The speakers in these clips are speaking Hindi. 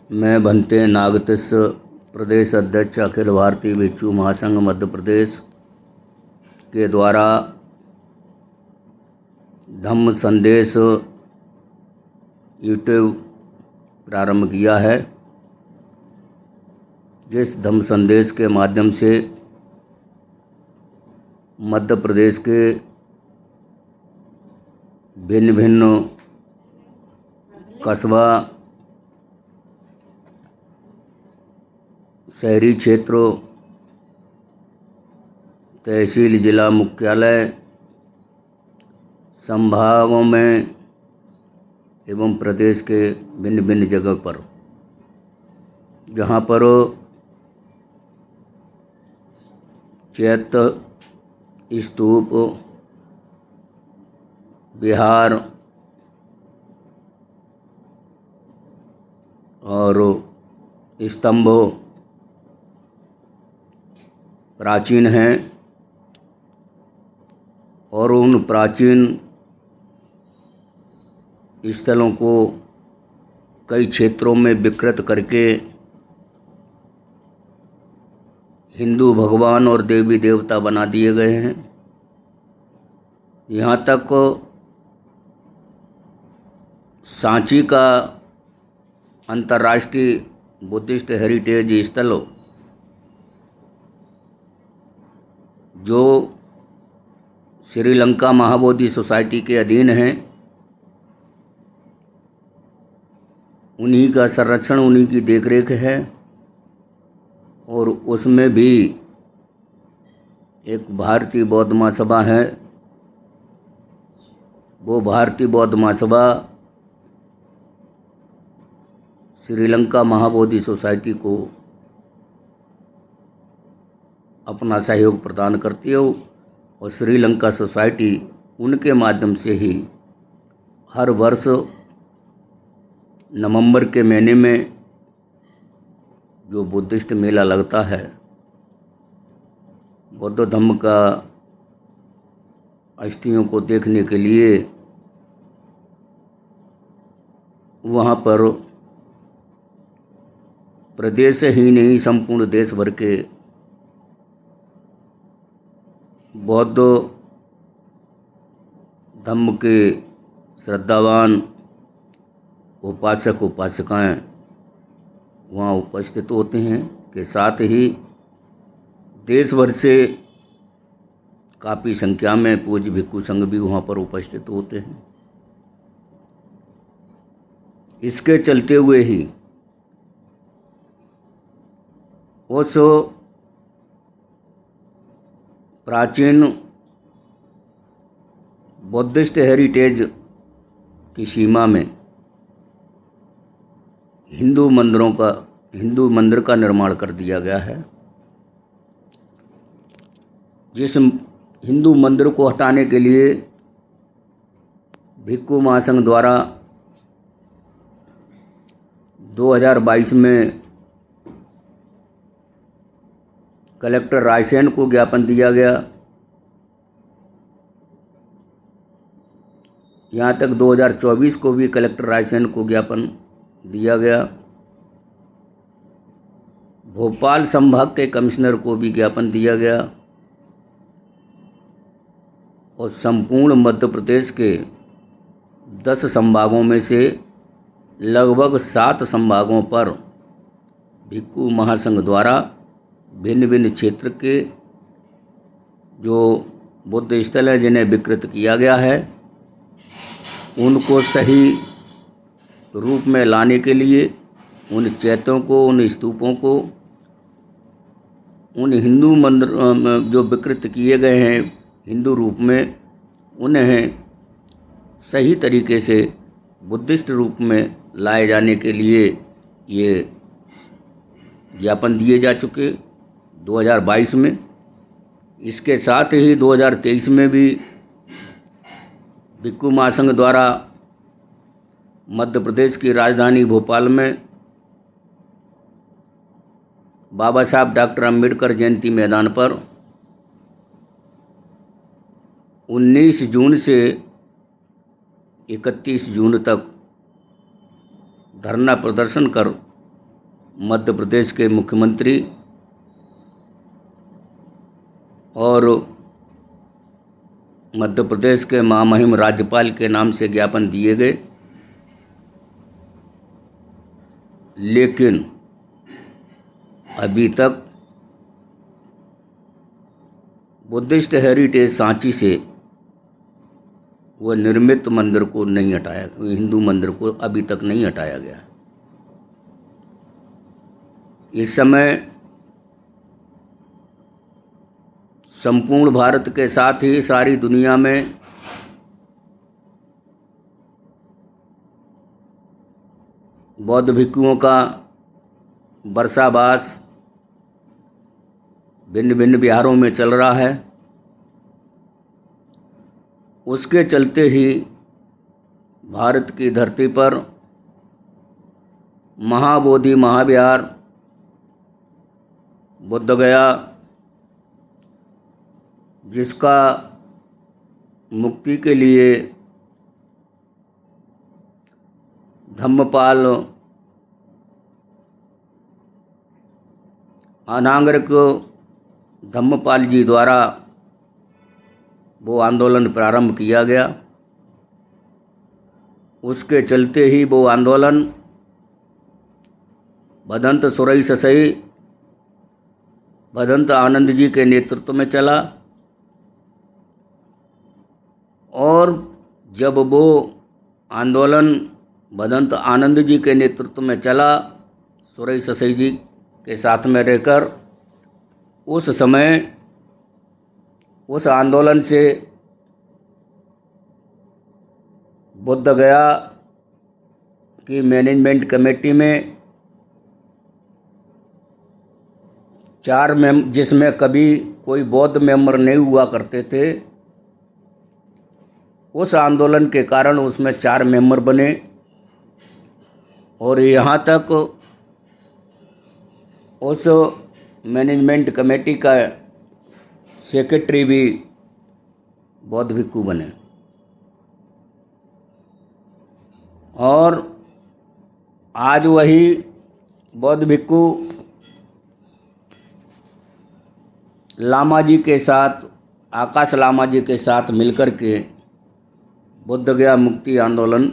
मैं भंते नागतीस प्रदेश अध्यक्ष अखिल भारतीय भिक्षु महासंघ मध्य प्रदेश के द्वारा धम्म संदेश यूट्यूब प्रारंभ किया है। जिस धम्म संदेश के माध्यम से मध्य प्रदेश के भिन्न भिन्न कस्बा, शहरी क्षेत्रों, तहसील, जिला मुख्यालय, संभागों में एवं प्रदेश के भिन्न भिन्न जगह पर जहाँ पर चैत्य स्तूप, विहार और स्तंभ प्राचीन हैं और उन प्राचीन स्थलों को कई क्षेत्रों में विकृत करके हिंदू भगवान और देवी देवता बना दिए गए हैं। यहाँ तक सांची का अंतर्राष्ट्रीय बुद्धिस्ट हेरिटेज स्थल जो श्रीलंका महाबोधि सोसाइटी के अधीन है, उन्हीं का संरक्षण, उन्हीं की देखरेख है और उसमें भी एक भारतीय बौद्ध महासभा है। वो भारतीय बौद्ध महासभा श्रीलंका महाबोधि सोसाइटी को अपना सहयोग प्रदान करती है और श्रीलंका सोसाइटी उनके माध्यम से ही हर वर्ष नवंबर के महीने में जो बुद्धिस्ट मेला लगता है, बौद्ध धम्म का अस्थियों को देखने के लिए वहाँ पर प्रदेश ही नहीं संपूर्ण देश भर के बौद्ध धम्म के श्रद्धावान उपासक उपासिकाएं वहाँ उपस्थित होते हैं। के साथ ही देश भर से काफ़ी संख्या में पूज्य भिक्षु संघ भी वहाँ पर उपस्थित होते हैं। इसके चलते हुए ही उस प्राचीन बुद्धिस्ट हेरिटेज की सीमा में हिंदू मंदिर का निर्माण कर दिया गया है। जिस हिंदू मंदिर को हटाने के लिए भिक्षु महासंघ द्वारा 2022 में कलेक्टर रायसेन को ज्ञापन दिया गया। यहाँ तक 2024 को भी कलेक्टर रायसेन को ज्ञापन दिया गया। भोपाल संभाग के कमिश्नर को भी ज्ञापन दिया गया और संपूर्ण मध्य प्रदेश के 10 संभागों में से लगभग 7 संभागों पर भिक्षु महासंघ द्वारा भिन्न भिन्न क्षेत्र के जो बुद्ध स्थल है जिन्हें विकृत किया गया है, उनको सही रूप में लाने के लिए उन चैत्यों को, उन स्तूपों को, उन हिंदू मंदिर जो विकृत किए गए हैं हिंदू रूप में, उन्हें सही तरीके से बुद्धिस्ट रूप में लाए जाने के लिए ये ज्ञापन दिए जा चुके 2022 में। इसके साथ ही 2023 में भी भिक्षु महासंघ द्वारा मध्य प्रदेश की राजधानी भोपाल में बाबा साहब डॉक्टर अंबेडकर जयंती मैदान पर 19 जून से 31 जून तक धरना प्रदर्शन कर मध्य प्रदेश के मुख्यमंत्री और मध्य प्रदेश के महामहिम राज्यपाल के नाम से ज्ञापन दिए गए, लेकिन अभी तक बुद्धिस्ट हेरिटेज सांची से वह निर्मित मंदिर को नहीं हटाया, हिंदू मंदिर को अभी तक नहीं हटाया गया। इस समय संपूर्ण भारत के साथ ही सारी दुनिया में बौद्ध भिक्षुओं का वर्षावास भिन्न भिन्न बिहारों में चल रहा है। उसके चलते ही भारत की धरती पर महाबोधि महाविहार बुद्ध गया, जिसका मुक्ति के लिए धम्मपाल अनागरिक धम्मपाल जी द्वारा वो आंदोलन प्रारंभ किया गया। उसके चलते ही वो आंदोलन भदंत सुरई ससई भदंत आनंद जी के नेतृत्व में चला, और जब वो आंदोलन भदंत आनंद जी के नेतृत्व में चला, सुरई ससई जी के साथ में रहकर, उस समय उस आंदोलन से बुद्ध गया की मैनेजमेंट कमेटी में 4 जिसमें कभी कोई बौद्ध मेंबर नहीं हुआ करते थे, उस आंदोलन के कारण उसमें 4 मेंबर बने, और यहाँ तक उस मैनेजमेंट कमेटी का सेक्रेटरी भी बौद्ध भिक्षु बने। और आज वही बौद्ध भिक्षु लामा जी के साथ, आकाश लामा जी के साथ मिलकर के बुद्ध गया मुक्ति आंदोलन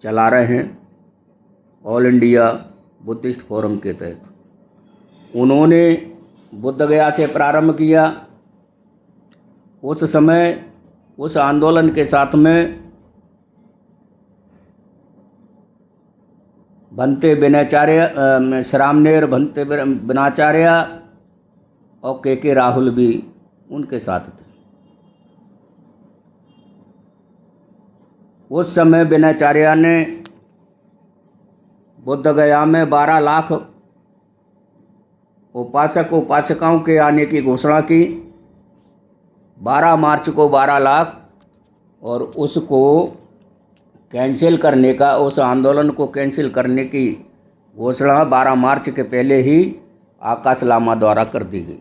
चला रहे हैं, ऑल इंडिया बुद्धिस्ट फोरम के तहत। उन्होंने बुद्ध गया से प्रारंभ किया। उस समय उस आंदोलन के साथ में भंते विनयाचार्य, श्रामनेर भंते विनाचार्य और के राहुल भी उनके साथ थे। उस समय विनयाचार्य ने बुद्ध गया में 12 लाख उपासक उपासिकाओं के आने की घोषणा की। 12 मार्च को 12 लाख, और उसको कैंसिल करने का, उस आंदोलन को कैंसिल करने की घोषणा 12 मार्च के पहले ही आकाश लामा द्वारा कर दी गई।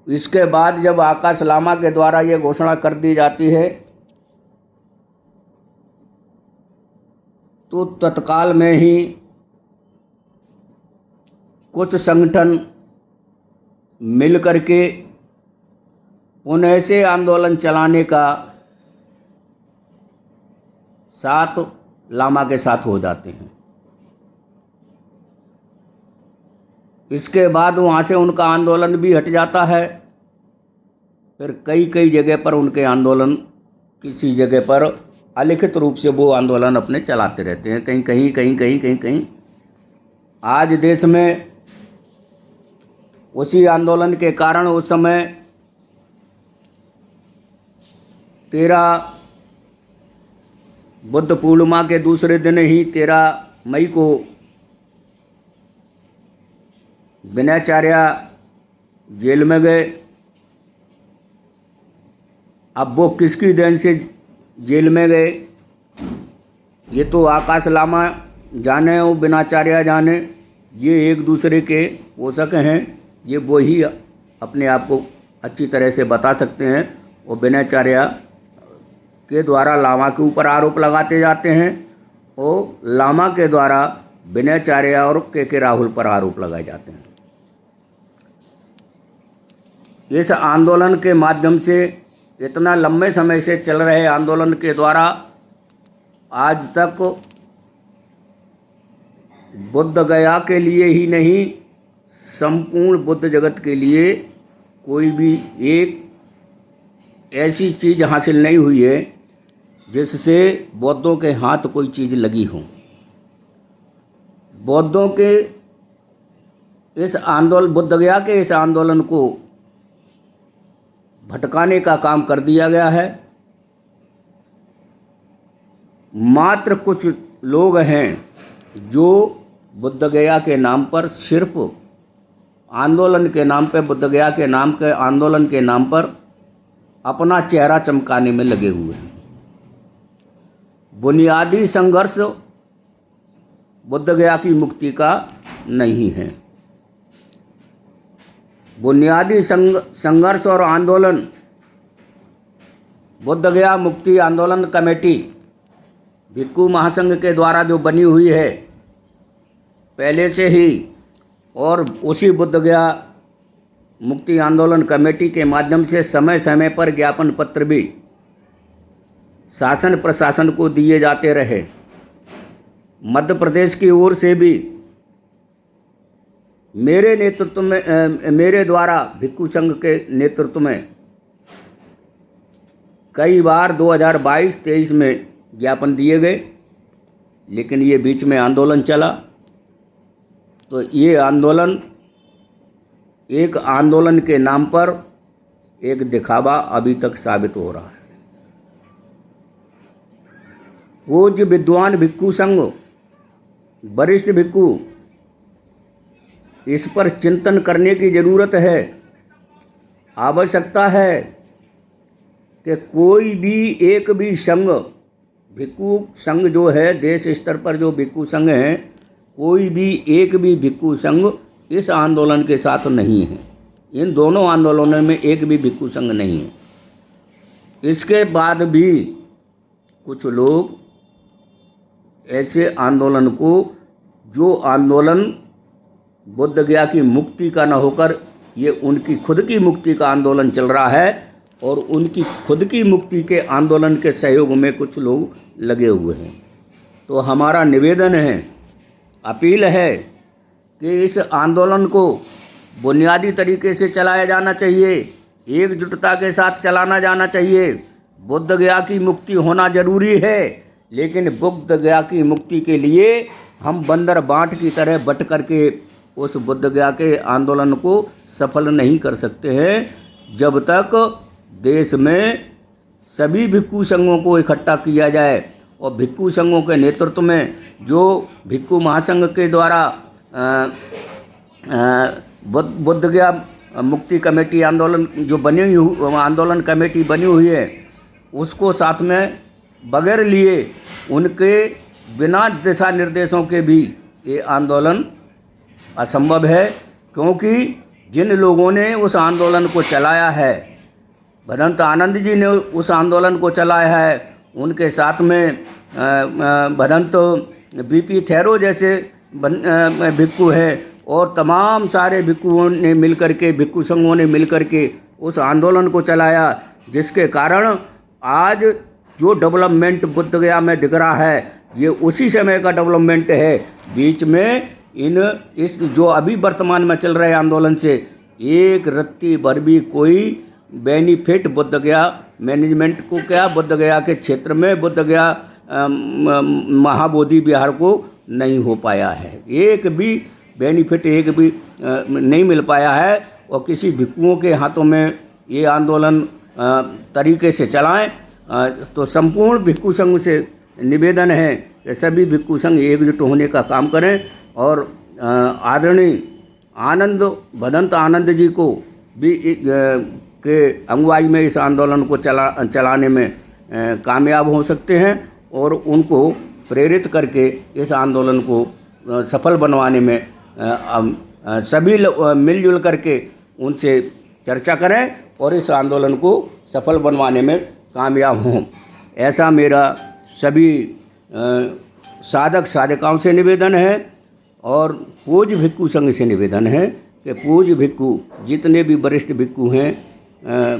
इसके बाद जब आकाश लामा के द्वारा ये घोषणा कर दी जाती है, तो तत्काल में ही कुछ संगठन मिल करके पुनः से आंदोलन चलाने का साथ लामा के साथ हो जाते हैं। इसके बाद वहाँ से उनका आंदोलन भी हट जाता है। फिर कई जगह पर उनके आंदोलन, किसी जगह पर अलिखित रूप से वो आंदोलन अपने चलाते रहते हैं, कहीं। आज देश में उसी आंदोलन के कारण उस समय 13 बुद्ध पूर्णिमा के दूसरे दिन ही 13 मई को विनयाचार्य जेल में गए। अब वो किसकी देन से जेल में गए, ये तो आकाश लामा जाने और विनयाचार्य जाने। ये एक दूसरे के पोषक हैं, ये वो ही अपने आप को अच्छी तरह से बता सकते हैं। और विनयाचार्य के द्वारा लामा के ऊपर आरोप लगाते जाते हैं, और लामा के द्वारा विनय चार्या और के राहुल पर आरोप लगाए जाते हैं। इस आंदोलन के माध्यम से, इतना लंबे समय से चल रहे आंदोलन के द्वारा आज तक बुद्ध गया के लिए ही नहीं, संपूर्ण बुद्ध जगत के लिए कोई भी एक ऐसी चीज़ हासिल नहीं हुई है जिससे बौद्धों के हाथ कोई चीज़ लगी हो। बौद्धों के इस आंदोलन, बुद्ध गया के इस आंदोलन को भटकाने का काम कर दिया गया है। मात्र कुछ लोग हैं जो बुद्ध गया के नाम पर, सिर्फ आंदोलन के नाम पे, बुद्ध गया के नाम के आंदोलन के नाम पर अपना चेहरा चमकाने में लगे हुए हैं। बुनियादी संघर्ष बुद्ध गया की मुक्ति का नहीं है। बुनियादी संघर्ष और आंदोलन बुद्ध गया मुक्ति आंदोलन कमेटी भिक्खू महासंघ के द्वारा जो बनी हुई है पहले से ही, और उसी बुद्ध गया मुक्ति आंदोलन कमेटी के माध्यम से समय समय पर ज्ञापन पत्र भी शासन प्रशासन को दिए जाते रहे। मध्य प्रदेश की ओर से भी मेरे नेतृत्व में, मेरे द्वारा भिक्खू संघ के नेतृत्व में कई बार 2022-23 में ज्ञापन दिए गए, लेकिन ये बीच में आंदोलन चला। तो ये आंदोलन एक आंदोलन के नाम पर एक दिखावा अभी तक साबित हो रहा है। पूज्य विद्वान भिक्खू संघ, वरिष्ठ भिक्खू, इस पर चिंतन करने की ज़रूरत है। आवश्यकता है कि कोई भी एक भी संघ, भिक्खू संघ जो है, देश स्तर पर जो भिक्खू संघ हैं, कोई भी एक भी भिक्खू संघ इस आंदोलन के साथ नहीं है। इन दोनों आंदोलनों में एक भी भिक्खू संघ नहीं है। इसके बाद भी कुछ लोग ऐसे आंदोलन को, जो आंदोलन बुद्ध गया की मुक्ति का न होकर ये उनकी खुद की मुक्ति का आंदोलन चल रहा है, और उनकी खुद की मुक्ति के आंदोलन के सहयोग में कुछ लोग लगे हुए हैं। तो हमारा निवेदन है, अपील है कि इस आंदोलन को बुनियादी तरीके से चलाया जाना चाहिए, एकजुटता के साथ चलाना जाना चाहिए। बुद्ध गया की मुक्ति होना जरूरी है, लेकिन बुद्ध गया की मुक्ति के लिए हम बंदर बांट की तरह बट करके उस बुद्ध गया के आंदोलन को सफल नहीं कर सकते हैं, जब तक देश में सभी भिक्खू संघों को इकट्ठा किया जाए और भिक्खू संघों के नेतृत्व में जो भिक्खू महासंघ के द्वारा बुद्ध गया मुक्ति कमेटी आंदोलन जो बनी हुई, आंदोलन कमेटी बनी हुई है, उसको साथ में बगैर लिए, उनके बिना दिशा निर्देशों के भी ये आंदोलन असंभव है। क्योंकि जिन लोगों ने उस आंदोलन को चलाया है, भदंत आनंद जी ने उस आंदोलन को चलाया है, उनके साथ में भदंत बीपी थैरो जैसे भिक्खू हैं, और तमाम सारे भिक्खुओं ने मिलकर के, भिक्खू संघों ने मिलकर के उस आंदोलन को चलाया, जिसके कारण आज जो डेवलपमेंट बुद्ध गया में दिख रहा है, ये उसी समय का डेवलपमेंट है। बीच में इस जो अभी वर्तमान में चल रहे आंदोलन से एक रत्ती भर भी कोई बेनिफिट बुद्ध गया मैनेजमेंट को, क्या बुद्ध गया के क्षेत्र में, बुद्ध गया महाबोधि विहार को नहीं हो पाया है। एक भी बेनिफिट एक भी नहीं मिल पाया है, और किसी भिक्खुओं के हाथों में ये आंदोलन तरीके से चलाएं। तो संपूर्ण भिक्खू संघ से निवेदन है कि सभी भिक्खू संघ एकजुट होने का काम करें, और आदरणीय आनंद भदंत आनंद जी को भी के अगुवाई में इस आंदोलन को चलाने में कामयाब हो सकते हैं, और उनको प्रेरित करके इस आंदोलन को सफल बनवाने में सभी मिलजुल करके उनसे चर्चा करें और इस आंदोलन को सफल बनवाने में कामयाब हों। ऐसा मेरा सभी साधक साधिकाओं से निवेदन है और पूज्य भिक्खु संघ से निवेदन है कि पूज्य भिक्खु जितने भी वरिष्ठ भिक्खु हैं,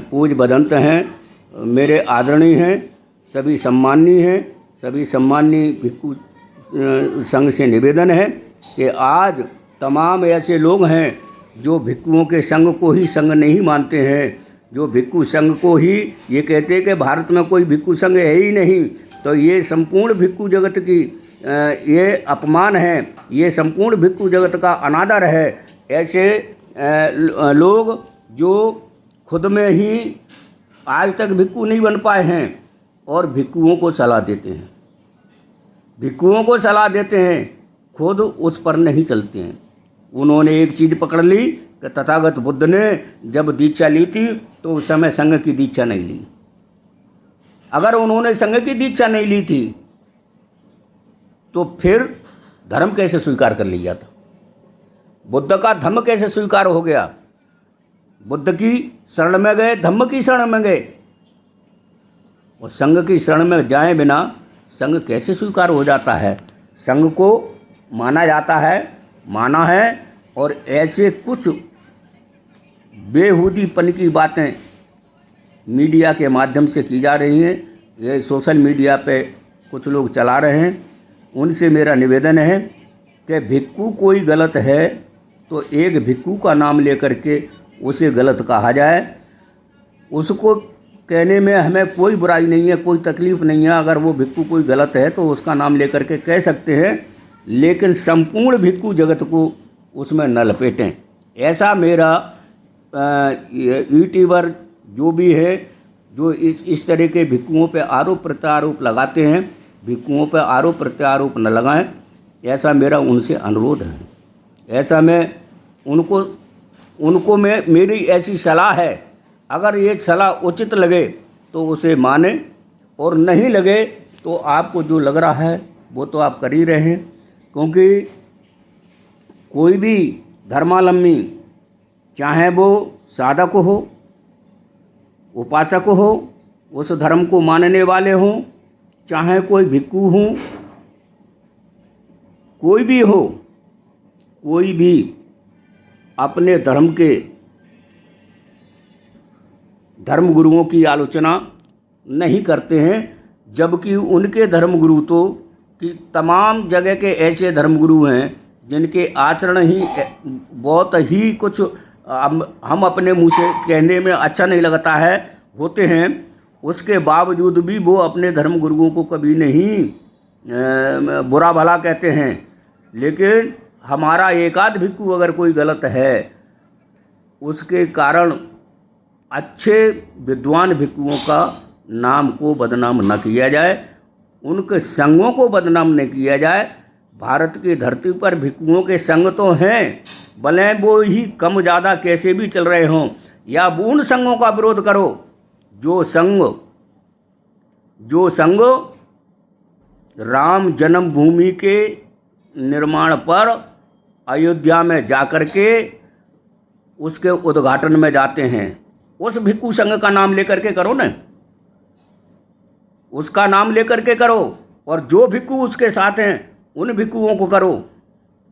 पूज्य भदंत हैं, मेरे आदरणीय हैं, सभी सम्माननीय हैं, सभी सम्माननीय भिक्खु संघ से निवेदन है कि आज तमाम ऐसे लोग हैं जो भिक्खुओं के संघ को ही संघ नहीं मानते हैं, जो भिक्खु संघ को ही ये कहते हैं कि भारत में कोई भिक्खु संघ है ही नहीं, तो ये संपूर्ण भिक्खु जगत की ये अपमान है, ये संपूर्ण भिक्खु जगत का अनादर है। ऐसे लोग जो खुद में ही आज तक भिक्खु नहीं बन पाए हैं और भिक्खुओं को सलाह देते हैं, भिक्खुओं को सलाह देते हैं, खुद उस पर नहीं चलते हैं। उन्होंने एक चीज़ पकड़ ली कि तथागत बुद्ध ने जब दीक्षा ली थी तो उस समय संघ की दीक्षा नहीं ली। अगर उन्होंने संघ की दीक्षा नहीं ली थी तो फिर धर्म कैसे स्वीकार कर लिया था? बुद्ध का धम्म कैसे स्वीकार हो गया? बुद्ध की शरण में गए, धम्म की शरण में गए, और संघ की शरण में जाए बिना संघ कैसे स्वीकार हो जाता है? संघ को माना जाता है, माना है, और ऐसे कुछ बेहूदीपन की बातें मीडिया के माध्यम से की जा रही हैं, ये सोशल मीडिया पे कुछ लोग चला रहे हैं। उनसे मेरा निवेदन है कि भिक्खु कोई गलत है तो एक भिक्खु का नाम लेकर के उसे गलत कहा जाए, उसको कहने में हमें कोई बुराई नहीं है, कोई तकलीफ़ नहीं है। अगर वो भिक्खु कोई गलत है तो उसका नाम लेकर के कह सकते हैं, लेकिन संपूर्ण भिक्खु जगत को उसमें न लपेटें। ऐसा मेरा यूट्यूबर जो भी है, जो इस तरह के भिक्खुओं पे आरोप प्रत्यारोप लगाते हैं, भिक्खुओं पे आरोप प्रत्यारोप न लगाएं, ऐसा मेरा उनसे अनुरोध है। ऐसा मैं उनको मेरी ऐसी सलाह है, अगर ये सलाह उचित लगे तो उसे माने, और नहीं लगे तो आपको जो लग रहा है वो तो आप कर ही रहे हैं। क्योंकि कोई भी धर्मावलंबी, चाहे वो साधक हो, उपासक हो, उस धर्म को मानने वाले हों, चाहे कोई भिक्खु हो, कोई भी हो, कोई भी अपने धर्म के धर्मगुरुओं की आलोचना नहीं करते हैं, जबकि उनके धर्मगुरु तो कि तमाम जगह के ऐसे धर्मगुरु हैं जिनके आचरण ही बहुत ही कुछ हम अपने मुंह से कहने में अच्छा नहीं लगता है होते हैं, उसके बावजूद भी वो अपने धर्मगुरुओं को कभी नहीं बुरा भला कहते हैं। लेकिन हमारा एकाध भिक्खु अगर कोई गलत है, उसके कारण अच्छे विद्वान भिक्खुओं का नाम को बदनाम न किया जाए, उनके संघों को बदनाम न किया जाए। भारत की धरती पर भिक्खुओं के संघ तो हैं, भले वो ही कम ज़्यादा कैसे भी चल रहे हों, या उन संघों का विरोध करो जो संघ राम जन्मभूमि के निर्माण पर अयोध्या में जाकर के उसके उद्घाटन में जाते हैं, उस भिक्खु संघ का नाम लेकर के करो ना, उसका नाम लेकर के करो, और जो भिक्खु उसके साथ हैं उन भिक्खुओं को करो,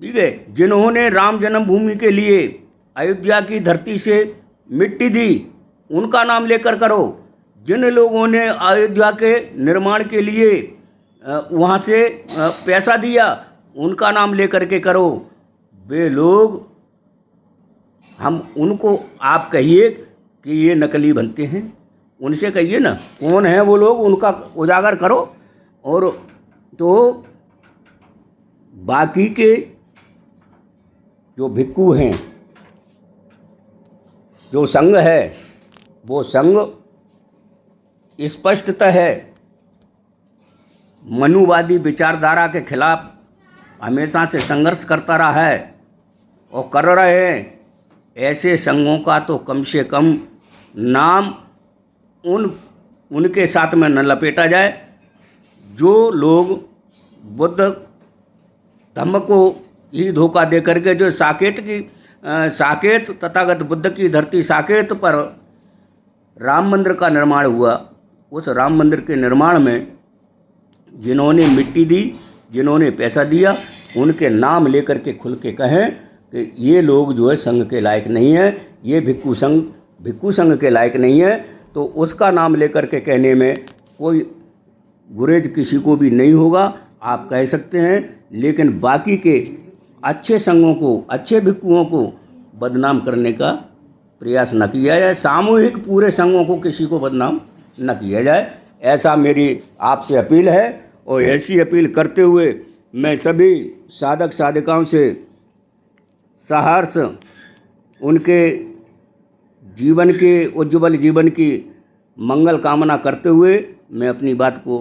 ठीक है, जिन्होंने राम जन्मभूमि के लिए अयोध्या की धरती से मिट्टी दी, उनका नाम लेकर करो। जिन लोगों ने अयोध्या के निर्माण के लिए वहाँ से पैसा दिया, उनका नाम लेकर के करो। वे लोग, हम उनको आप कहिए कि ये नकली बनते हैं, उनसे कहिए ना कौन है वो लोग, उनका उजागर करो। और तो बाकी के जो भिक्खु हैं, जो संघ है, वो संघ स्पष्टतः है मनुवादी विचारधारा के खिलाफ हमेशा से संघर्ष करता रहा है और कर रहे हैं। ऐसे संघों का तो कम से कम नाम उनके साथ में न लपेटा जाए जो लोग बुद्ध धम्म को ही धोखा दे करके, जो साकेत तथागत बुद्ध की धरती साकेत पर राम मंदिर का निर्माण हुआ, उस राम मंदिर के निर्माण में जिन्होंने मिट्टी दी, जिन्होंने पैसा दिया उनके नाम लेकर के खुल के कहें कि ये लोग जो है संघ के लायक नहीं है, ये भिक्खू संघ के लायक नहीं है। तो उसका नाम लेकर के कहने में कोई गुरेज किसी को भी नहीं होगा, आप कह सकते हैं। लेकिन बाकी के अच्छे संघों को, अच्छे भिक्खुओं को बदनाम करने का प्रयास न किया जाए, सामूहिक पूरे संघों को किसी को बदनाम न किया जाए, ऐसा मेरी आपसे अपील है। और ऐसी अपील करते हुए मैं सभी साधक साधिकाओं से सहर्ष उनके जीवन के उज्ज्वल जीवन की मंगल कामना करते हुए मैं अपनी बात को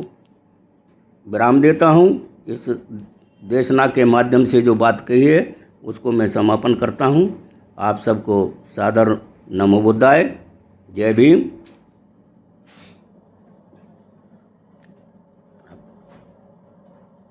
विराम देता हूँ। इस देशना के माध्यम से जो बात कही है उसको मैं समापन करता हूँ। आप सबको सादर नमो बुद्धाय। जय भीम।